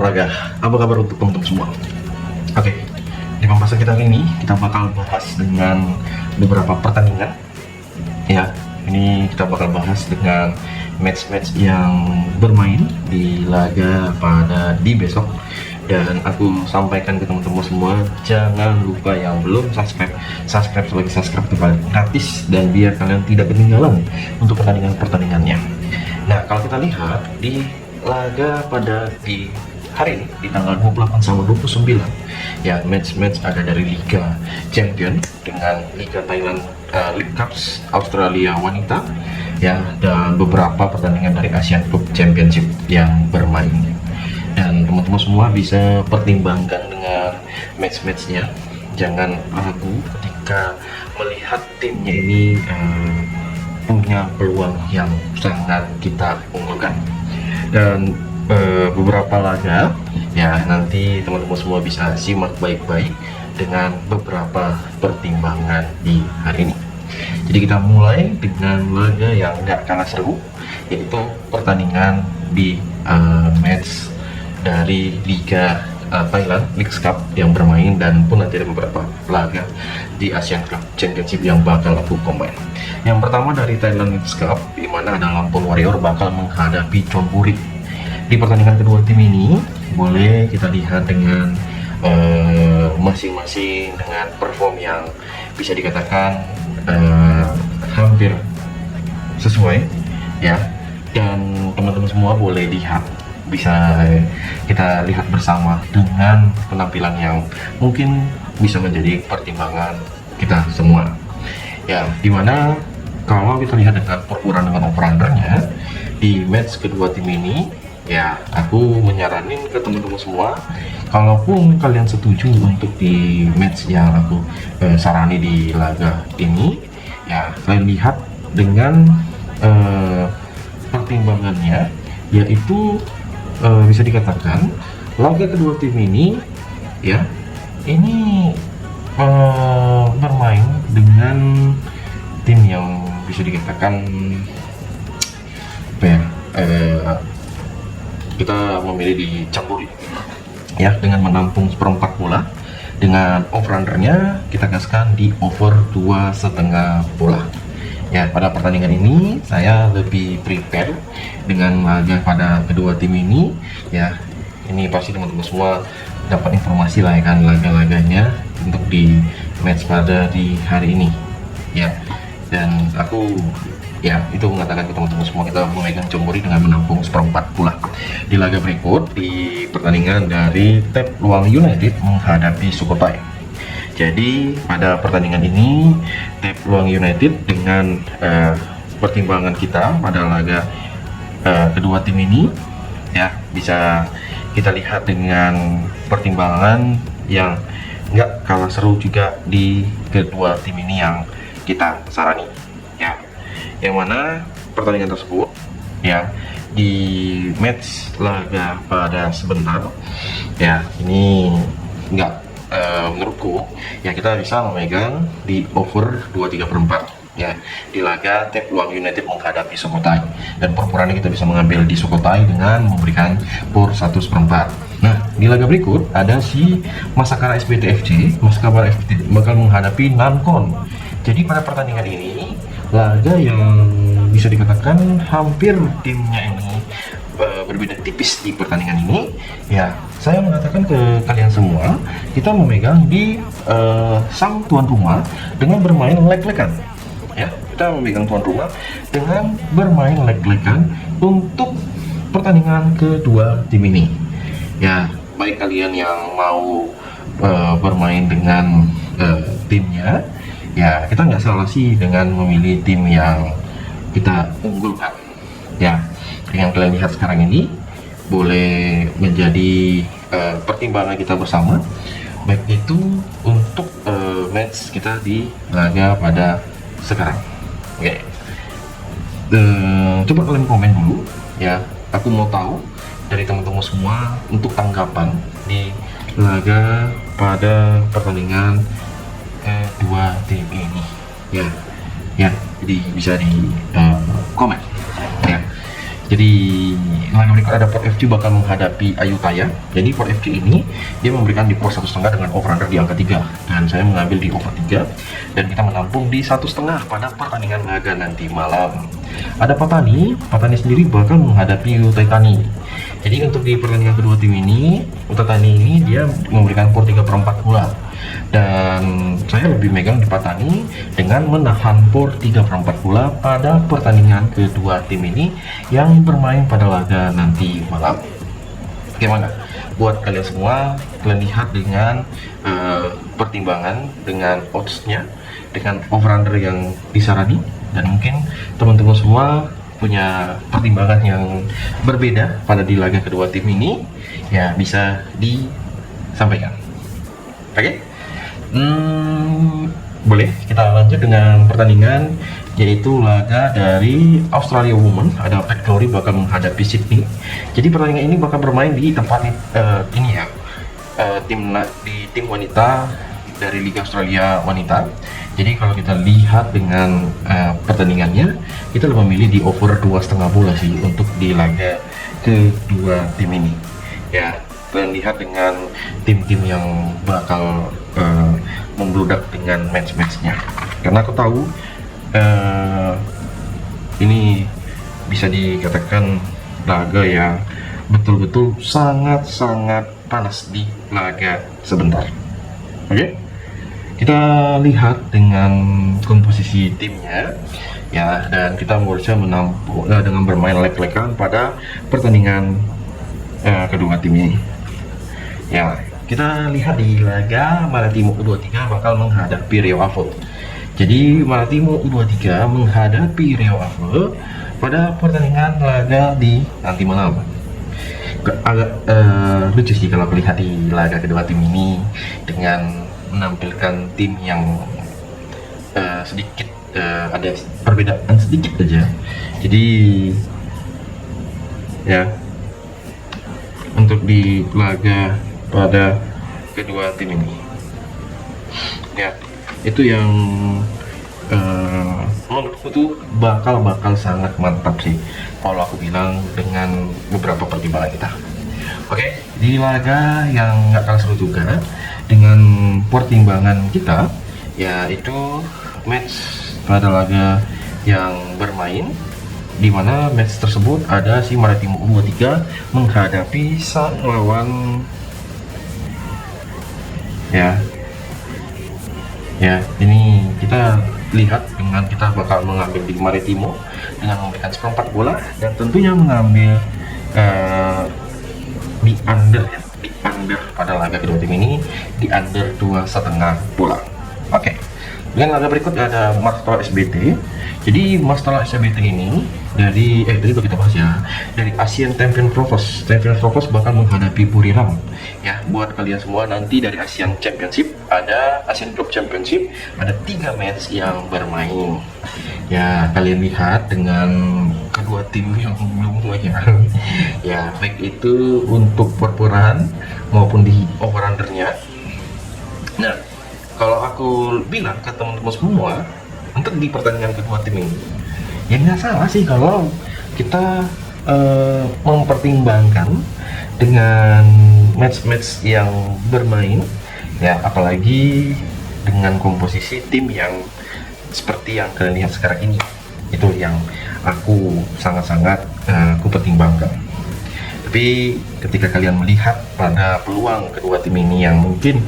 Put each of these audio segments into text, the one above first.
olahraga. Apa kabar untuk teman-teman semua? Oke, di pembahasan kita kali ini kita bakal bahas dengan beberapa pertandingan. Ya, ini kita bakal bahas dengan match-match yang bermain di laga di besok. Dan aku sampaikan ke teman-teman semua, jangan lupa yang belum subscribe lagi, subscribe itu paling gratis dan biar kalian tidak ketinggalan untuk pertandingannya. Nah, kalau kita lihat di laga di hari ini di tanggal 28 sama 29 ya, match ada dari Liga Champion dengan Liga Thailand, League Cups Australia Wanita ya, dan beberapa pertandingan dari Asian Cup Championship yang bermain. Dan teman-teman semua bisa pertimbangkan dengan match-matchnya, jangan ragu ketika melihat timnya ini punya peluang yang sangat kita unggulkan. Dan beberapa laga ya, nanti teman-teman semua bisa simak baik-baik dengan beberapa pertimbangan di hari ini. Jadi kita mulai dengan laga yang gak kalah seru, yaitu pertandingan di match dari Liga Thailand League Cup yang bermain, dan pun nanti ada beberapa laga di Asian Cup Championship yang bakal aku combine. Yang pertama dari Thailand League Cup, di mana ada Lampung Warrior bakal menghadapi Chonburi. Di pertandingan kedua tim ini boleh kita lihat dengan masing-masing dengan perform yang bisa dikatakan hampir sesuai ya, dan teman-teman semua boleh lihat, bisa kita lihat bersama dengan penampilan yang mungkin bisa menjadi pertimbangan kita semua ya, dimana kalau kita lihat dengan perputaran dengan over-undernya di match kedua tim ini ya, aku menyaranin ke teman-teman semua, kalaupun kalian setuju untuk di match yang aku sarani di laga ini ya, kalian lihat dengan pertimbangannya, yaitu bisa dikatakan laga kedua tim ini ya, ini bermain dengan tim yang bisa dikatakan apa ya, kita memilih di Chonburi ya, dengan menampung seperempat bola. Dengan over-undernya kita gaskan di over 2,5 bola ya. Pada pertandingan ini saya lebih prepare dengan laga pada kedua tim ini ya. Ini pasti teman-teman semua dapat informasi lah ya kan, laga-laganya untuk di match pada di hari ini ya. Dan aku ya itu mengatakan ke teman-teman semua, kita memegang Chonburi dengan menampung seperempat bola. Di laga berikut, di pertandingan dari Thep Luang United menghadapi Sukhothai. Jadi pada pertandingan ini Thep Luang United dengan pertimbangan kita pada laga kedua tim ini ya, bisa kita lihat dengan pertimbangan yang nggak kalah seru juga di kedua tim ini yang kita sarani ya, yang mana pertandingan tersebut ya, di match laga pada sebentar ya, ini nggak menurutku ya, kita bisa memegang di over 2,3/4 ya, di laga Thep Luang United menghadapi Sukhothai, dan perputarannya kita bisa mengambil di Sukhothai dengan memberikan per 1/4. Nah, di laga berikut ada si Masakara SBT bakal menghadapi Nankon. Jadi pada pertandingan ini laga yang bisa dikatakan hampir timnya ini berbeda tipis di pertandingan ini ya. Saya mengatakan ke kalian semua, kita memegang di sang tuan rumah dengan bermain leg-legan ya. Kita memegang tuan rumah dengan bermain leg-legan untuk pertandingan kedua tim ini ya. Baik kalian yang mau bermain dengan timnya ya, kita nggak salah sih dengan memilih tim yang kita unggulkan ya. Yang kalian lihat sekarang ini boleh menjadi pertimbangan kita bersama, baik itu untuk match kita di laga pada sekarang. Oke, coba kalian komen dulu ya, aku mau tahu dari teman-teman semua untuk tanggapan di laga pada pertandingan dua tim ini ya. Jadi bisa di komen ya. Jadi laga berikut ada Port FC bakal menghadapi Ayutthaya. Jadi Port FC ini dia memberikan di pos 1,5 dengan over-under di angka 3, dan saya mengambil di over 3 dan kita menampung di 1,5 pada pertandingan laga nanti malam. Ada Patani sendiri bakal menghadapi Uthai Thani. Jadi untuk di pertandingan kedua tim ini, Uthai Thani ini dia memberikan skor 3/4 bola. Dan saya lebih megang di Patani dengan menahan por 3/4 bola pada pertandingan kedua tim ini yang bermain pada laga nanti malam. Gimana buat kalian semua? Kalian lihat dengan pertimbangan, dengan oddsnya, dengan over-under yang disarani, dan mungkin teman-teman semua punya pertimbangan yang berbeda pada di laga kedua tim ini, ya bisa disampaikan. Oke? Boleh kita lanjut dengan pertandingan, yaitu laga dari Australia Women. Ada Path Glory bakal menghadapi Sydney. Jadi pertandingan ini bakal bermain di tempat ini ya, tim wanita dari Liga Australia Wanita. Jadi kalau kita lihat dengan pertandingannya, kita lebih memilih di over 2,5 bola sih untuk di laga kedua tim ini. Ya, kalian lihat dengan tim-tim yang bakal membludak dengan match-matchnya. Karena aku tahu ini bisa dikatakan laga yang betul-betul sangat-sangat panas di laga sebentar. Oke? Kita lihat dengan komposisi timnya ya, dan kita berusaha menampung dengan bermain lek-lekan pada pertandingan kedua tim ini. Ya, kita lihat di laga Malatimo U23 bakal menghadapi Riau Ave. Jadi Malatimo U23 menghadapi Riau Ave pada pertandingan laga di nanti malam. Agak lucu sih kalau melihat di laga kedua tim ini dengan menampilkan tim yang sedikit ada perbedaan sedikit aja. Jadi ya, untuk di laga pada kedua tim ini ya, itu yang menurutku tuh bakal sangat mantap sih kalau aku bilang dengan beberapa pertimbangan kita. Oke, di laga yang nggak kalah seru juga dengan pertimbangan kita, yaitu match pada laga yang bermain, di mana match tersebut ada si Maritimo U23 menghadapi sang lawan ya, ini kita lihat dengan kita bakal mengambil di Maritimo dengan memberikan 1/4 bola, dan tentunya mengambil di under pada laga kedua tim ini, di under 2,5 bola. Oke. Dengan laga berikut ada Master SBT. Jadi Master SBT ini dari tadi kita bahas ya, dari Asian Champion Trophy. Champion Trophy bakal menghadapi Buriram. Ya, buat kalian semua nanti dari Asian Championship, ada Asian Club Championship, ada 3 match yang bermain. Ya, kalian lihat dengan kedua tim yang lumayan. Ya, baik itu untuk perpurahan maupun di over-undernya. Nah, kalau aku bilang ke teman-teman semua untuk di pertandingan kedua tim ini, ya nggak salah sih kalau kita mempertimbangkan dengan match-match yang bermain ya, apalagi dengan komposisi tim yang seperti yang kalian lihat sekarang ini. Itu yang aku sangat-sangat aku pertimbangkan. Tapi ketika kalian melihat pada peluang kedua tim ini yang mungkin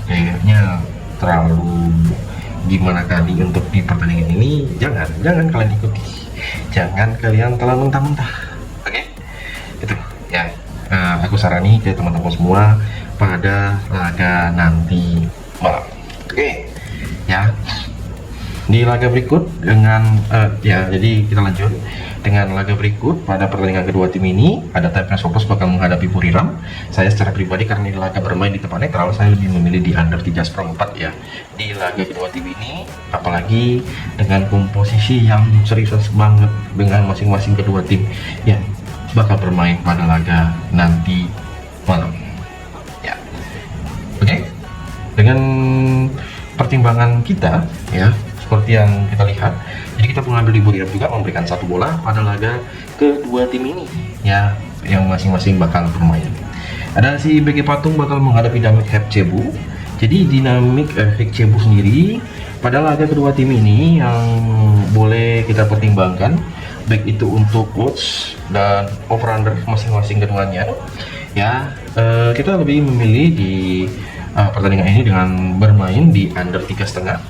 kayaknya terlalu gimana kali untuk di pertandingan ini, jangan kalian ikuti, jangan kalian telan mentah-mentah. Oke? Itu ya, aku sarani ke teman-teman semua pada laga nanti malam. Oke ya, di laga berikut dengan jadi kita lanjut dengan laga berikut pada pertandingan kedua tim ini. Ada Taipei Sophos bakal menghadapi Buriram. Saya secara pribadi karena di laga bermain di tempat netral, saya lebih memilih di under 3/4 ya di laga kedua tim ini, apalagi dengan komposisi yang serius banget dengan masing-masing kedua tim yang bakal bermain pada laga nanti malam ya. Oke, dengan pertimbangan kita ya, seperti yang kita lihat. Jadi kita mengambil di Buriram juga memberikan 1 bola pada laga kedua tim ini ya, yang masing-masing bakal bermain. Ada si BG Patung bakal menghadapi Dinamik Hep Cebu. Jadi Dinamik Hep Cebu sendiri pada laga kedua tim ini yang boleh kita pertimbangkan baik itu untuk odds dan over-under masing-masing keduanya ya. Kita lebih memilih di pertandingan ini dengan bermain di under 3,5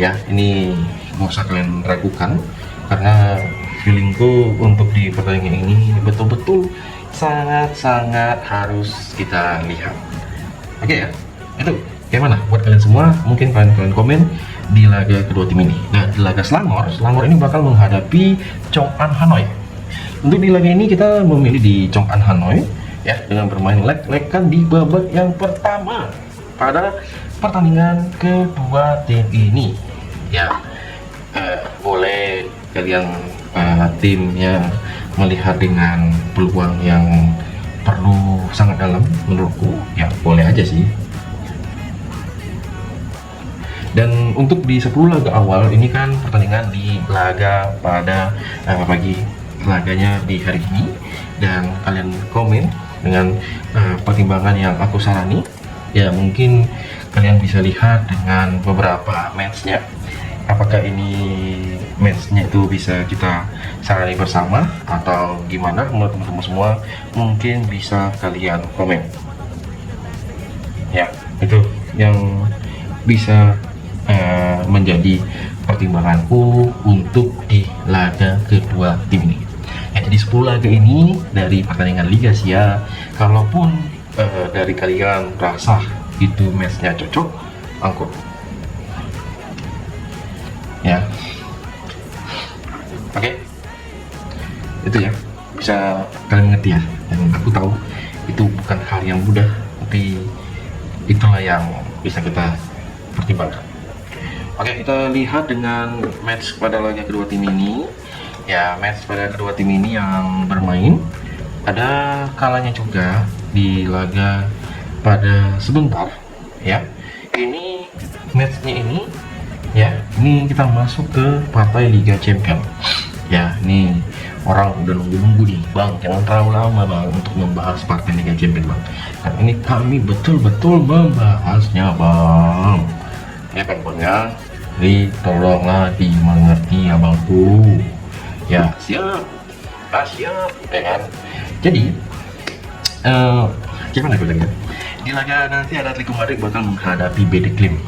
ya. Ini nggak usah kalian ragukan karena feelingku untuk di pertandingan ini betul-betul sangat-sangat harus kita lihat. Oke ya, itu gimana buat kalian semua? Mungkin kalian komen di laga kedua tim ini. Nah, di laga Selangor ini bakal menghadapi Chong'an Hanoi. Untuk di laga ini kita memilih di Chong'an Hanoi ya, dengan bermain leg-legan di babak yang pertama pada pertandingan kedua tim ini ya. Boleh kalian timnya melihat dengan peluang yang perlu sangat dalam menurutku ya, boleh aja sih. Dan untuk di 10 laga awal ini kan pertandingan di laga pada pagi laganya di hari ini, dan kalian komen dengan pertimbangan yang aku sarani ya. Mungkin kalian bisa lihat dengan beberapa matchnya, apakah ini matchnya itu bisa kita sarani bersama atau gimana menurut teman-teman semua. Mungkin bisa kalian komen ya, itu yang bisa menjadi pertimbanganku untuk di laga kedua tim ini ya. Jadi 10 laga ini dari pertandingan Liga Asia, kalaupun dari kalian rasa itu matchnya cocok, angkut ya. Oke, itu ya, bisa kalian mengerti ya. Dan aku tahu itu bukan hal yang mudah, tapi itulah yang bisa kita pertimbangkan. Oke, kita lihat dengan match pada laga kedua tim ini ya. Match pada kedua tim ini yang bermain ada kalanya juga di laga pada sebentar ya. Ini matchnya ini ya, ini kita masuk ke partai Liga Champion ya. Ini orang udah nunggu-nunggu nih bang, jangan terlalu lama bang untuk membahas partai Liga Champion bang, dan ini kami betul-betul membahasnya bang ya kan bang ya. Jadi tolonglah dimengerti ya bangku ya. Siap ya kan. Jadi gimana gue lihat di laga nanti ada Atletico Madrid bakal menghadapi BD Klim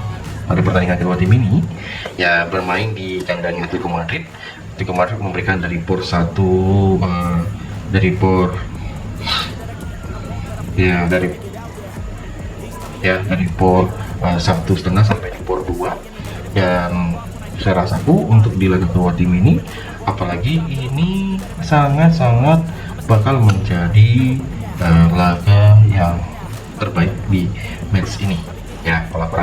pada pertandingan kedua tim ini ya, bermain di kandang Atletico Madrid. Atletico Madrid memberikan dari por 1 dari por 1,5 sampai di por 2. Dan saya rasaku untuk di laga kedua tim ini, apalagi ini sangat-sangat bakal menjadi laga yang terbaik di match ini ya. Kalau aku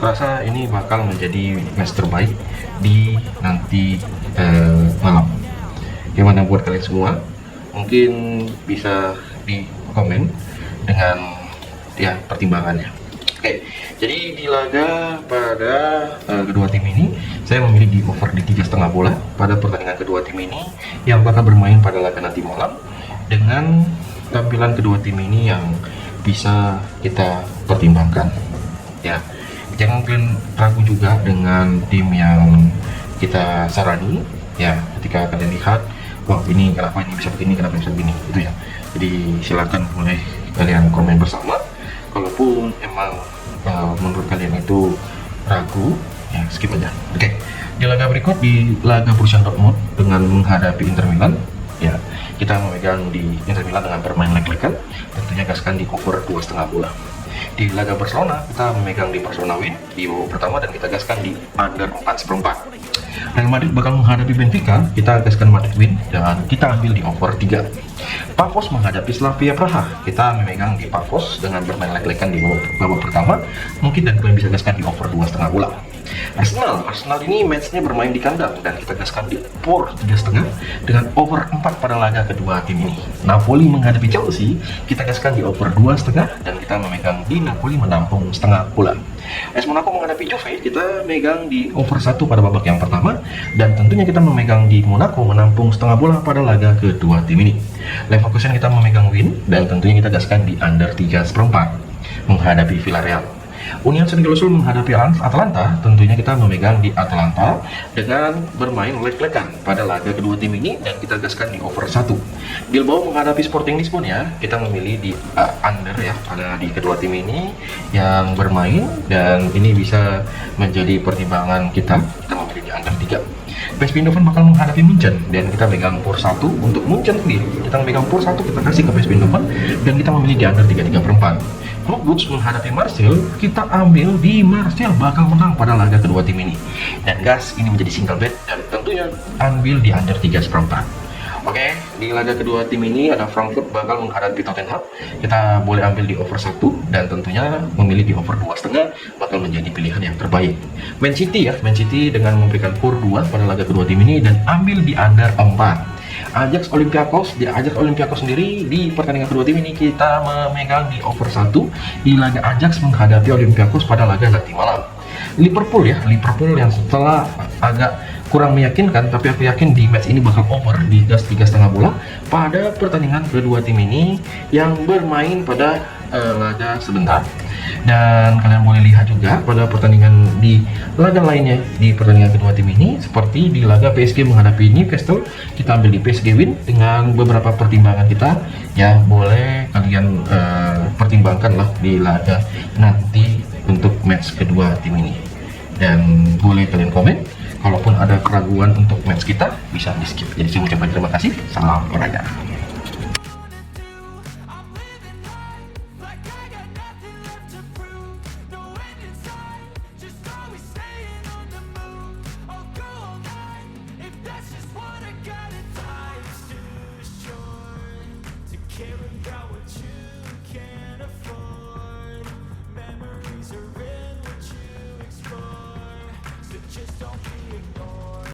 rasa ini bakal menjadi match terbaik di nanti malam. Gimana buat kalian semua? Mungkin bisa di komen dengan ya pertimbangannya. Oke, jadi di laga pada kedua tim ini saya memilih di over di 3,5 bola pada pertandingan kedua tim ini yang bakal bermain pada laga nanti malam, dengan tampilan kedua tim ini yang bisa kita pertimbangkan ya. Jangan kalian ragu juga dengan tim yang kita sarani ya. Ketika kalian lihat, wah ini kenapa ini bisa begini, kenapa bisa begini, itu ya. Jadi silakan boleh kalian komen bersama. Kalaupun emang menurut kalian itu ragu ya, skip aja. Oke, di laga berikut, di laga Borussia Dortmund dengan menghadapi Inter Milan ya, kita memegang di Inter Milan dengan bermain leg-legan, tentunya gaskan di over 2,5 bola. Di laga Barcelona kita memegang di Barcelona win di babak pertama dan kita gaskan di under 4,4. Real Madrid bakal menghadapi Benfica, kita gaskan Madrid win dan kita ambil di over 3. Pafos menghadapi Slavia Praha, kita memegang di Pafos dengan bermain leg-legan di babak pertama, mungkin dan kalian bisa gaskan di over 2,5 bola. Arsenal ini matchnya bermain di kandang dan kita gaskan di over 3,5 dengan over 4 pada laga kedua tim ini. Napoli menghadapi Chelsea, kita gaskan di over 2,5 dan kita memegang di Napoli menampung setengah bola. AS Monaco menghadapi Juve, kita megang di over 1 pada babak yang pertama dan tentunya kita memegang di Monaco menampung setengah bola pada laga kedua tim ini. Leverkusen kita memegang win dan tentunya kita gaskan di under 3,4 menghadapi Villarreal. Union Saint-Gilloise menghadapi Atalanta, tentunya kita memegang di Atalanta dengan bermain leg-legan pada laga kedua tim ini dan kita gaskan di over 1. Bilbao menghadapi Sporting Lisbon, ya, kita memilih di under ya pada di kedua tim ini yang bermain dan ini bisa menjadi pertimbangan kita memilih di under 3. PSV Eindhoven bakal menghadapi Munchen dan kita megang pur 1 untuk Munchen sendiri. Kita megang pur 1, kita kasih ke PSV Eindhoven dan kita memilih di under 3,4. Klub Brugge menghadapi Marseille, kita ambil di Marseille bakal menang pada laga kedua tim ini. Dan gas, ini menjadi single bet dan tentunya ambil di under 3,4. Oke, di laga kedua tim ini ada Frankfurt bakal menghadapi Tottenham. Kita boleh ambil di over 1 dan tentunya memilih di over 2,5 bakal menjadi pilihan yang terbaik. Man City dengan memberikan pur 2 pada laga kedua tim ini dan ambil di under 4. Ajax Olympiakos sendiri di pertandingan kedua tim ini kita memegang di over 1 di laga Ajax menghadapi Olympiakos pada laga nanti malam. Liverpool yang setelah agak kurang meyakinkan, tapi aku yakin di match ini bakal over di gas 3,5 bola pada pertandingan kedua tim ini yang bermain pada laga sebentar. Dan kalian boleh lihat juga pada pertandingan di laga lainnya di pertandingan kedua tim ini, seperti di laga PSG menghadapi Newcastle, kita ambil di PSG win dengan beberapa pertimbangan kita, ya boleh kalian pertimbangkan lah di laga nanti untuk match kedua tim ini. Dan boleh kalian komen kalaupun ada keraguan untuk match kita, bisa di skip. Jadi saya ucapkan terima kasih, salam olahraga. Care about what you